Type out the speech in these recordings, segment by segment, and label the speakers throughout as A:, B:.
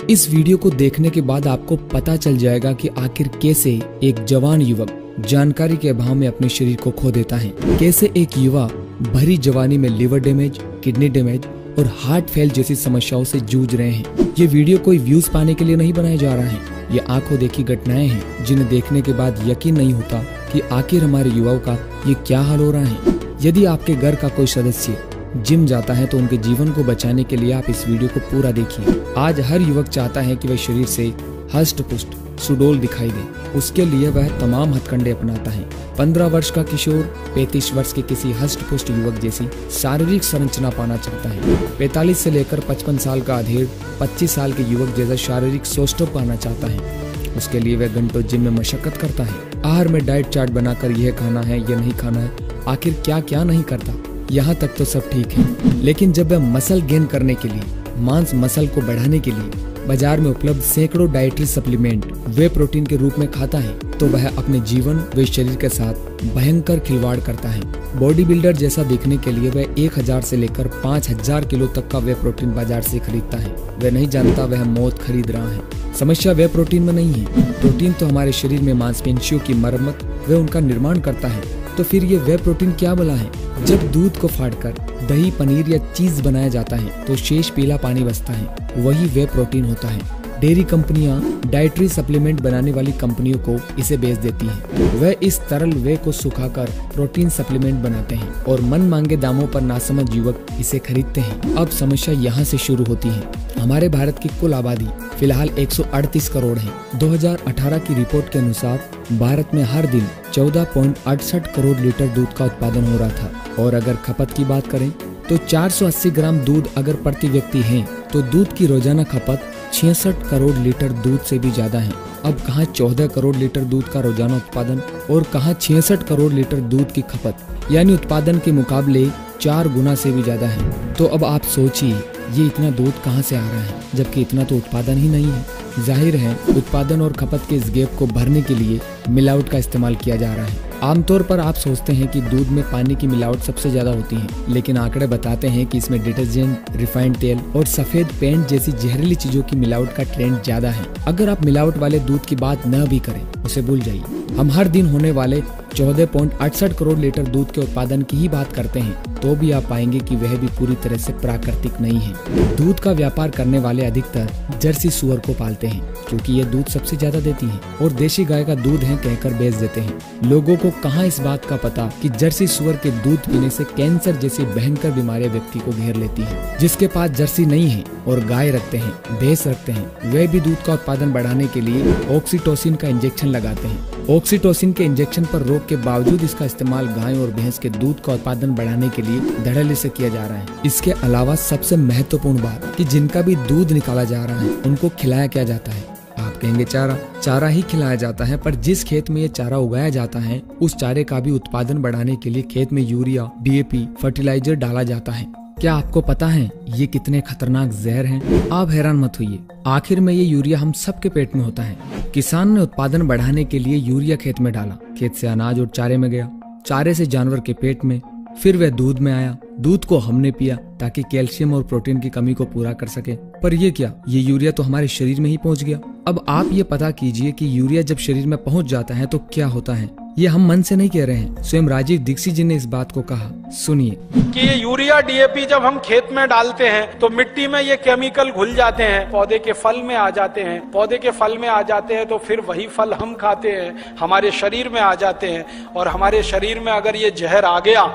A: इस वीडियो को देखने के बाद आपको पता चल जाएगा कि आखिर कैसे एक जवान युवक जानकारी के अभाव में अपने शरीर को खो देता है, कैसे एक युवा भरी जवानी में लिवर डैमेज, किडनी डैमेज और हार्ट फेल जैसी समस्याओं से जूझ रहे हैं। ये वीडियो कोई व्यूज पाने के लिए नहीं बनाया जा रहा है। ये आंखों देखी घटनाएं हैं जिन्हें देखने के बाद यकीन नहीं होता कि आखिर हमारे युवाओं का ये क्या हाल हो रहा है। यदि आपके घर का कोई सदस्य जिम जाता है तो उनके जीवन को बचाने के लिए आप इस वीडियो को पूरा देखिए। आज हर युवक चाहता है कि वह शरीर से हष्ट पुष्ट सुडौल दिखाई दे। उसके लिए वह तमाम हथकंडे अपनाता है। 15 वर्ष का किशोर 35 वर्ष के किसी हष्ट पुष्ट युवक जैसी शारीरिक संरचना पाना चाहता है। 45 से लेकर 55 साल का अधेड़ 25 साल के युवक जैसा शारीरिक सौष्ठव पाना चाहता है। उसके लिए वह घंटों जिम में मशक्कत करता है। आहार में डाइट चार्ट बनाकर यह खाना है, यह नहीं खाना है, आखिर क्या क्या नहीं करता। यहाँ तक तो सब ठीक है, लेकिन जब वह मसल गेन करने के लिए, मांस मसल को बढ़ाने के लिए बाजार में उपलब्ध सैकड़ों डाइटरी सप्लीमेंट वे प्रोटीन के रूप में खाता है, तो वह अपने जीवन व शरीर के साथ भयंकर खिलवाड़ करता है। बॉडी बिल्डर जैसा दिखने के लिए वह 1000 से लेकर 5000 किलो तक का वे प्रोटीन बाजार से खरीदता है। वह नहीं जानता वह मौत खरीद रहा है। समस्या वे प्रोटीन में नहीं है। प्रोटीन तो हमारे शरीर में मांसपेशियों की मरम्मत व उनका निर्माण करता है। तो फिर ये वे प्रोटीन क्या भला है? जब दूध को फाड़कर दही, पनीर या चीज बनाया जाता है तो शेष पीला पानी बचता है, वही वे प्रोटीन होता है। डेयरी कंपनियां डाइटरी सप्लीमेंट बनाने वाली कंपनियों को इसे बेच देती हैं। वह इस तरल वे को सुखाकर प्रोटीन सप्लीमेंट बनाते हैं और मन मांगे दामों पर नासमझ युवक इसे खरीदते हैं। अब समस्या यहाँ से शुरू होती है। हमारे भारत की कुल आबादी फिलहाल 138 करोड़ है। 2018 की रिपोर्ट के अनुसार भारत में हर दिन 14.68 करोड़ लीटर दूध का उत्पादन हो रहा था और अगर खपत की बात करें तो 480 ग्राम दूध अगर प्रति व्यक्ति है तो दूध की रोजाना खपत 66 करोड़ लीटर दूध से भी ज्यादा है। अब कहाँ 14 करोड़ लीटर दूध का रोजाना उत्पादन और कहाँ 66 करोड़ लीटर दूध की खपत, यानी उत्पादन के मुकाबले 4 गुना से भी ज्यादा है। तो अब आप सोचिए ये इतना दूध कहाँ से आ रहा है, जबकि इतना तो उत्पादन ही नहीं है। जाहिर है उत्पादन और खपत के इस गैप को भरने के लिए मिलावट का इस्तेमाल किया जा रहा है। आमतौर पर आप सोचते हैं कि दूध में पानी की मिलावट सबसे ज्यादा होती है, लेकिन आंकड़े बताते हैं कि इसमें डिटर्जेंट, रिफाइंड तेल और सफेद पेंट जैसी जहरीली चीजों की मिलावट का ट्रेंड ज्यादा है। अगर आप मिलावट वाले दूध की बात न भी करें, उसे भूल जाइए। हम हर दिन होने वाले 14.68 करोड़ लीटर दूध के उत्पादन की ही बात करते हैं, तो भी आप पाएंगे कि वह भी पूरी तरह से प्राकृतिक नहीं है। दूध का व्यापार करने वाले अधिकतर जर्सी सुअर को पालते हैं, क्योंकि ये दूध सबसे ज्यादा देती है और देशी गाय का दूध है कहकर बेच देते हैं। लोगों को कहाँ इस बात का पता कि जर्सी सुअर के दूध पीने से कैंसर जैसी भयंकर बीमारियां व्यक्ति को घेर लेती हैं। जिसके पास जर्सी नहीं है और गाय रखते हैं, भैंस रखते हैं, वे भी दूध का उत्पादन बढ़ाने के लिए ऑक्सीटोसिन का इंजेक्शन लगाते हैं। ऑक्सीटोसिन के इंजेक्शन पर रोक के बावजूद इसका इस्तेमाल गाय और भैंस के दूध का उत्पादन बढ़ाने के लिए धड़ल्ले से किया जा रहा है। इसके अलावा सबसे महत्वपूर्ण बात कि जिनका भी दूध निकाला जा रहा है उनको खिलाया क्या जाता है? आप कहेंगे चारा ही खिलाया जाता है, पर जिस खेत में ये चारा उगाया जाता है उस चारे का भी उत्पादन बढ़ाने के लिए खेत में यूरिया, डीएपी, फर्टिलाइजर डाला जाता है। क्या आपको पता है ये कितने खतरनाक जहर हैं? आप हैरान मत होइए, आखिर में ये यूरिया हम सबके पेट में होता है। किसान ने उत्पादन बढ़ाने के लिए यूरिया खेत में डाला, खेत से अनाज और चारे में गया, चारे से जानवर के पेट में, फिर वह दूध में आया, दूध को हमने पिया ताकि कैल्शियम और प्रोटीन की कमी को पूरा कर सके। पर ये क्या, ये यूरिया तो हमारे शरीर में ही पहुंच गया। अब आप ये पता कीजिए कि यूरिया जब शरीर में पहुंच जाता है तो क्या होता है। ये हम मन से नहीं कह रहे हैं, स्वयं राजीव दीक्षित जी ने इस बात को कहा। सुनिए
B: कि ये यूरिया, डीएपी जब हम खेत में डालते हैं तो मिट्टी में ये केमिकल घुल जाते हैं, पौधे के फल में आ जाते हैं। पौधे के फल में आ जाते हैं तो फिर वही फल हम खाते हैं, हमारे शरीर में आ जाते हैं और हमारे शरीर में अगर ये जहर आ गया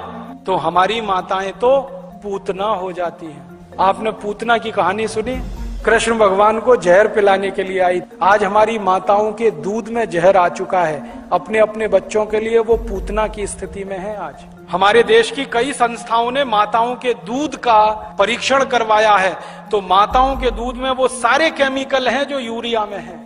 B: तो हमारी माताएं तो पूतना हो जाती हैं। आपने पूतना की कहानी सुनी? कृष्ण भगवान को जहर पिलाने के लिए आई। आज हमारी माताओं के दूध में जहर आ चुका है। अपने अपने बच्चों के लिए वो पूतना की स्थिति में है। आज हमारे देश की कई संस्थाओं ने माताओं के दूध का परीक्षण करवाया है, तो माताओं के दूध में वो सारे केमिकल हैं जो यूरिया में हैं।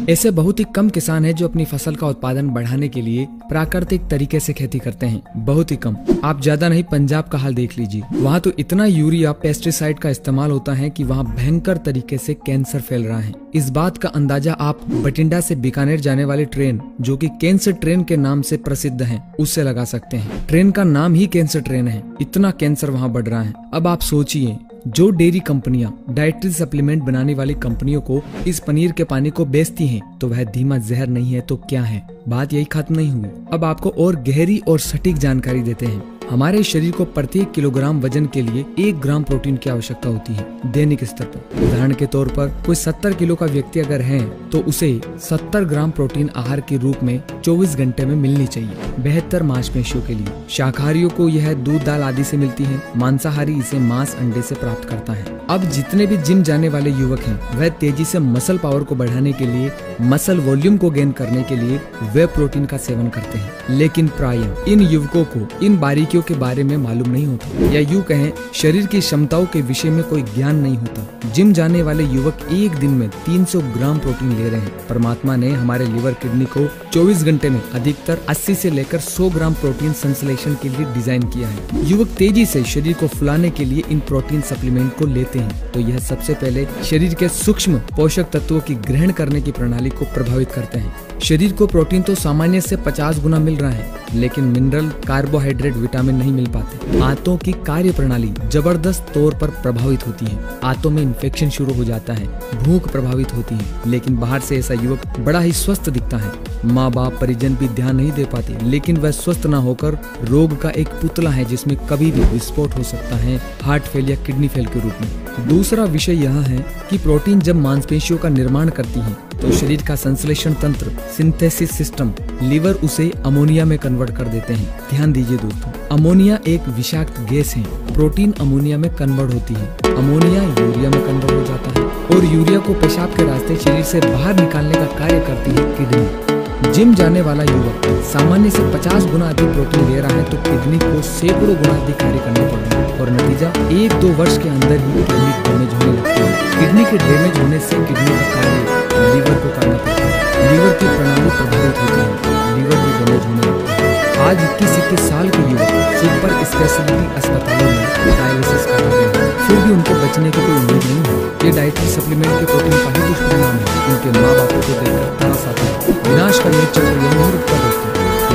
A: ऐसे बहुत ही कम किसान हैं जो अपनी फसल का उत्पादन बढ़ाने के लिए प्राकृतिक तरीके से खेती करते हैं, बहुत ही कम। आप ज्यादा नहीं, पंजाब का हाल देख लीजिए। वहाँ तो इतना यूरिया, पेस्टिसाइड का इस्तेमाल होता है कि वहाँ भयंकर तरीके से कैंसर फैल रहा है। इस बात का अंदाजा आप बठिंडा से बीकानेर जाने वाली ट्रेन, जो कि कैंसर ट्रेन के नाम से प्रसिद्ध है, उससे लगा सकते हैं। ट्रेन का नाम ही कैंसर ट्रेन है, इतना कैंसर वहाँ बढ़ रहा है। अब आप सोचिए जो डेयरी कंपनियां डाइटरी सप्लीमेंट बनाने वाली कंपनियों को इस पनीर के पानी को बेचती हैं, तो वह धीमा जहर नहीं है तो क्या है? बात यही खत्म नहीं हुई। अब आपको और गहरी और सटीक जानकारी देते हैं। हमारे शरीर को प्रत्येक किलोग्राम वजन के लिए 1 ग्राम प्रोटीन की आवश्यकता होती है दैनिक स्तर पर। उदाहरण के तौर पर कोई 70 किलो का व्यक्ति अगर है तो उसे 70 ग्राम प्रोटीन आहार के रूप में 24 घंटे में मिलनी चाहिए। बेहतर मांसपेशियों के लिए शाकाहारियों को यह दूध दाल आदि से मिलती है, मांसाहारी इसे मांस अंडे से प्राप्त करता है। अब जितने भी जिम जाने वाले युवक हैं वह तेजी से मसल पावर को बढ़ाने के लिए, मसल वॉल्यूम को गेन करने के लिए वे प्रोटीन का सेवन करते हैं। लेकिन प्रायः इन युवकों को इन बारीकियों के बारे में मालूम नहीं होता, या यूं कहें शरीर की क्षमताओं के विषय में कोई ज्ञान नहीं होता। जिम जाने वाले युवक एक दिन में 300 ग्राम प्रोटीन ले रहे हैं। परमात्मा ने हमारे लिवर किडनी को 24 घंटे में अधिकतर 80 से लेकर 100 ग्राम प्रोटीन संश्लेषण के लिए डिजाइन किया है। युवक तेजी से शरीर को फुलाने के लिए इन प्रोटीन सप्लीमेंट को लेते हैं, तो यह सबसे पहले शरीर के सूक्ष्म पोषक तत्वों की ग्रहण करने की प्रणाली को प्रभावित करते हैं। शरीर को प्रोटीन तो सामान्य से 50 गुना मिल रहा है, लेकिन मिनरल, कार्बोहाइड्रेट, विटामिन नहीं मिल पाते। आंतों की कार्य प्रणाली जबरदस्त तौर पर प्रभावित होती है। आंतों में इन्फेक्शन शुरू हो जाता है, भूख प्रभावित होती है। लेकिन बाहर से ऐसा युवक बड़ा ही स्वस्थ दिखता है। माँ बाप परिजन भी ध्यान नहीं दे पाते, लेकिन वह स्वस्थ न होकर रोग का एक पुतला है जिसमें कभी भी विस्फोट हो सकता है, हार्ट फेल या किडनी फेल के रूप में। दूसरा विषय यह है कि प्रोटीन जब मांसपेशियों का निर्माण करती है तो शरीर का संश्लेषण तंत्र, सिंथेसिस सिस्टम, लीवर उसे अमोनिया में कन्वर्ट कर देते हैं। ध्यान दीजिए दोस्तों, अमोनिया एक विषाक्त गैस है। प्रोटीन अमोनिया में कन्वर्ट होती है, अमोनिया यूरिया में कन्वर्ट हो जाता है और यूरिया को पेशाब के रास्ते शरीर से बाहर निकालने का कार्य करती है किडनी। जिम जाने वाला युवक सामान्य से 50 गुना अधिक प्रोटीन ले रहा है तो किडनी को सैकड़ों गुना अधिक कार्य करना पड़ रहा है और नतीजा 1-2 वर्ष के अंदर ही किडनी डैमेज होने लगती है। किडनी के डैमेज होने से किडनी का कार्य लीवर को करना पड़ता है, लीवर की प्रणाली प्रभावित होती है, लीवर भी डैमेज होने लगता है। आज 21 साल के युवक सुपर स्पेशलिटी अस्पतालों में डायलिसिस करा रहे हैं, फिर भी उनको बचने की कोई उम्मीद नहीं है। ये डाइटरी सप्लीमेंट के प्रोटीन का ही दुष्परिणाम है। उनके माँ बापों को देखकर तरस आता है। विनाश का ये चक्र यही नहीं रुकता दोस्तों।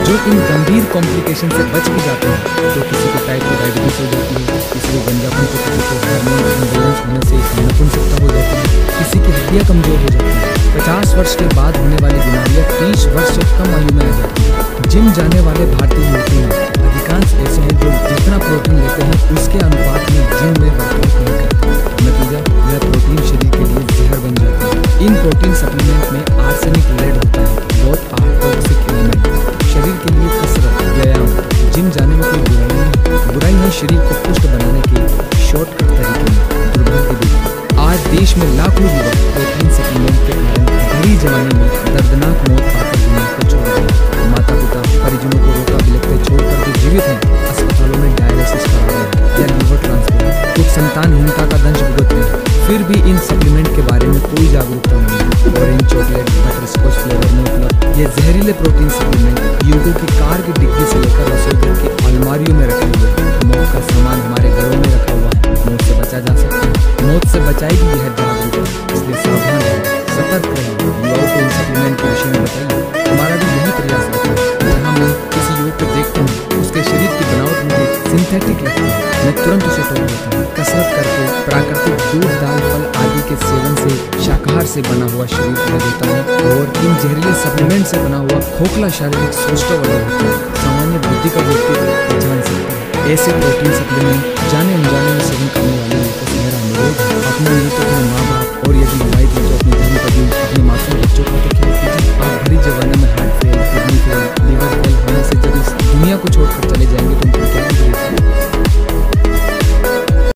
A: जो इन गंभीर कॉम्प्लिकेशन से बच भी जाते हैं तो किसी को टाइप 2 डायबिटीज हो जाती है, किसी को गंजापन को, किसी को हार्मोन इम्बैलेंस होने से नपुंसकता हो जाती है, किसी की हड्डियां कमजोर हो जाती है। 50 वर्ष के बाद होने वाली बीमारियां 30 वर्ष से कम आयु में आ जाती है। जिम जाने वाले भारतीय युवती में अधिकांश ऐसे हैं जो जितना प्रोटीन लेते हैं उसके अनुपात में जिम में वर्कआउट नहीं करते। नतीजा यह प्रोटीन शरीर के लिए जहर बन जाता है। इन प्रोटीन सप्लीमेंट में आर्सेनिक लेड होता है, बहुत टॉक्सिक एलिमेंट। शरीर के लिए कसरत, व्यायाम, जिम जाने में कोई बुराई नहीं। बुराई है शरीर को पुष्ट बनाने के शॉर्टकट तरीके में। दुर्भाग्य देखिए, आज देश में लाखों युवक प्रोटीन सप्लीमेंट के कारण भरी जवानी में दर्दनाक मौत पाकर दुनिया को छोड़ गए। माता पिता परिजनों को रोका बिलखते छोड़कर जो जीवित हैं अस्पतालों में डायलिसिस करा रहे हैं या लीवर ट्रांसप्लांट, कुछ संतानहीनता का दंश भुगत रहे हैं। फिर भी इन सप्लीमेंट के बारे में कोई जागरूकता नहीं है। ऑरेंज चॉकलेट, बटरस्कॉच फ्लेवर में उपलब्ध ये जहरीले प्रोटीन सप्लीमेंट युवकों की कार की डिग्गी से लेकर रसोई घर की अलमारियों में रखे हुए हैं। मौत का सामान हमारे घरों में रखा हुआ है। मौत से बचा जा सकता है, मौत से बचाएगी यह जागरूकता। इसलिए सावधान रहें, सतर्क रहें, युवाओं को इन सप्लीमेंट के विषय में बताइए। हमारा भी यही प्रयास रहता है। जहाँ मैं किसी युवक को देखता हूँ उसके शरीर की बनावट मुझे सिंथेटिक लगती है, मैं तुरंत उसे टोक देता हूँ। कसरत करके प्राकृतिक दूध, दाल, फल आदि के सेवन से शाकाहार से बना हुआ शरीर अलग होता है और इन जहरीले सप्लीमेंट से बना हुआ खोखला शारीरिक सौष्ठव अलग होता है। सामान्य बुद्धि का व्यक्ति पहचान सकता है। ऐसे प्रोटीन सप्लीमेंट जाने अनजाने में सेवन करने वाले लोगों को मेरा अनुरोध है, अपने नहीं तो अपने माँ